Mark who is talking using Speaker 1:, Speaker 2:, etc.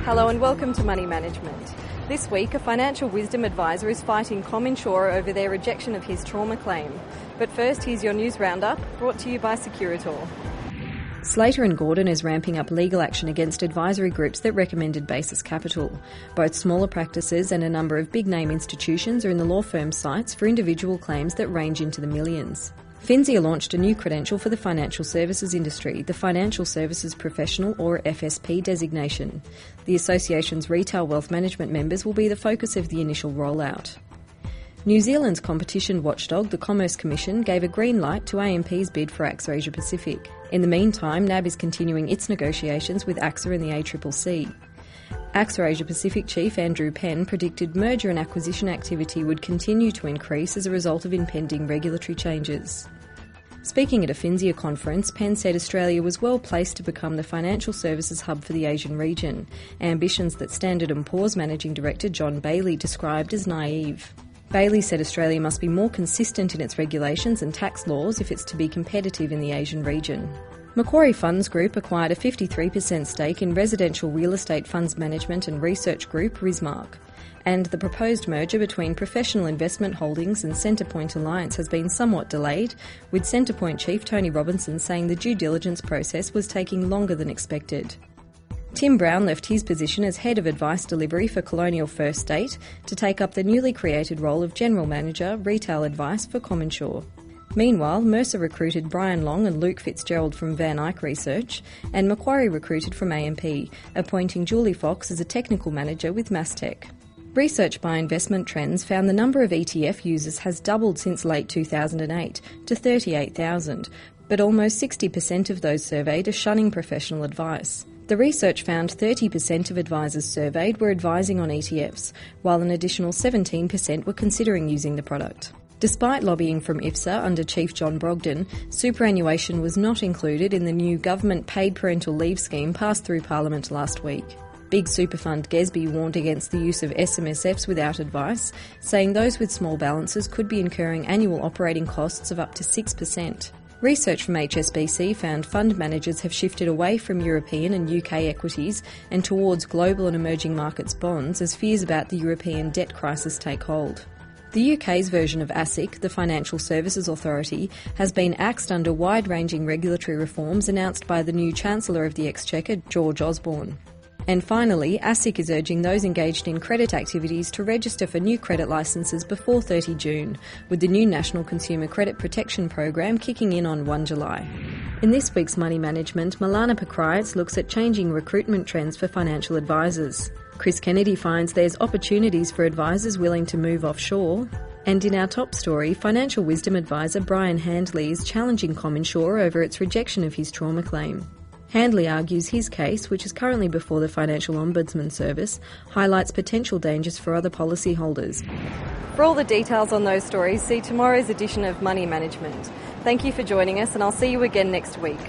Speaker 1: Hello and welcome to Money Management. This week, a financial wisdom advisor is fighting CommInsure over their rejection of his trauma claim. But first, here's your news roundup, brought to you by Securitor. Slater & Gordon is ramping up legal action against advisory groups that recommended basis capital. Both smaller practices and a number of big-name institutions are in the law firm's sights for individual claims that range into the millions. FINSIA launched a new credential for the financial services industry, the Financial Services Professional or FSP designation. The association's retail wealth management members will be the focus of the initial rollout. New Zealand's competition watchdog, the Commerce Commission, gave a green light to AMP's bid for AXA Asia Pacific. In the meantime, NAB is continuing its negotiations with AXA and the ACCC. AXA Asia Pacific Chief Andrew Penn predicted merger and acquisition activity would continue to increase as a result of impending regulatory changes. Speaking at a FINSIA conference, Penn said Australia was well placed to become the financial services hub for the Asian region, ambitions that Standard & Poor's Managing Director John Bailey described as naive. Bailey said Australia must be more consistent in its regulations and tax laws if it's to be competitive in the Asian region. Macquarie Funds Group acquired a 53% stake in residential real estate funds management and research group Rismark, and the proposed merger between Professional Investment Holdings and Centrepoint Alliance has been somewhat delayed, with Centrepoint Chief Tony Robinson saying the due diligence process was taking longer than expected. Tim Brown left his position as Head of Advice Delivery for Colonial First State to take up the newly created role of General Manager, Retail Advice for CommInsure. Meanwhile, Mercer recruited Brian Long and Luke Fitzgerald from Van Eyck Research, and Macquarie recruited from AMP, appointing Julie Fox as a technical manager with Mastech. Research by Investment Trends found the number of ETF users has doubled since late 2008 to 38,000, but almost 60% of those surveyed are shunning professional advice. The research found 30% of advisors surveyed were advising on ETFs, while an additional 17% were considering using the product. Despite lobbying from IFSA under Chief John Brogden, superannuation was not included in the new government paid parental leave scheme passed through Parliament last week. Big super fund GESB warned against the use of SMSFs without advice, saying those with small balances could be incurring annual operating costs of up to 6%. Research from HSBC found fund managers have shifted away from European and UK equities and towards global and emerging markets bonds as fears about the European debt crisis take hold. The UK's version of ASIC, the Financial Services Authority, has been axed under wide-ranging regulatory reforms announced by the new Chancellor of the Exchequer, George Osborne. And finally, ASIC is urging those engaged in credit activities to register for new credit licences before 30 June, with the new National Consumer Credit Protection Program kicking in on 1 July. In this week's Money Management, Milana Pokraitz looks at changing recruitment trends for financial advisors. Chris Kennedy finds there's opportunities for advisors willing to move offshore. And in our top story, financial wisdom advisor Brian Handley is challenging CommInsure over its rejection of his trauma claim. Handley argues his case, which is currently before the Financial Ombudsman Service, highlights potential dangers for other policyholders. For all the details on those stories, see tomorrow's edition of Money Management. Thank you for joining us, and I'll see you again next week.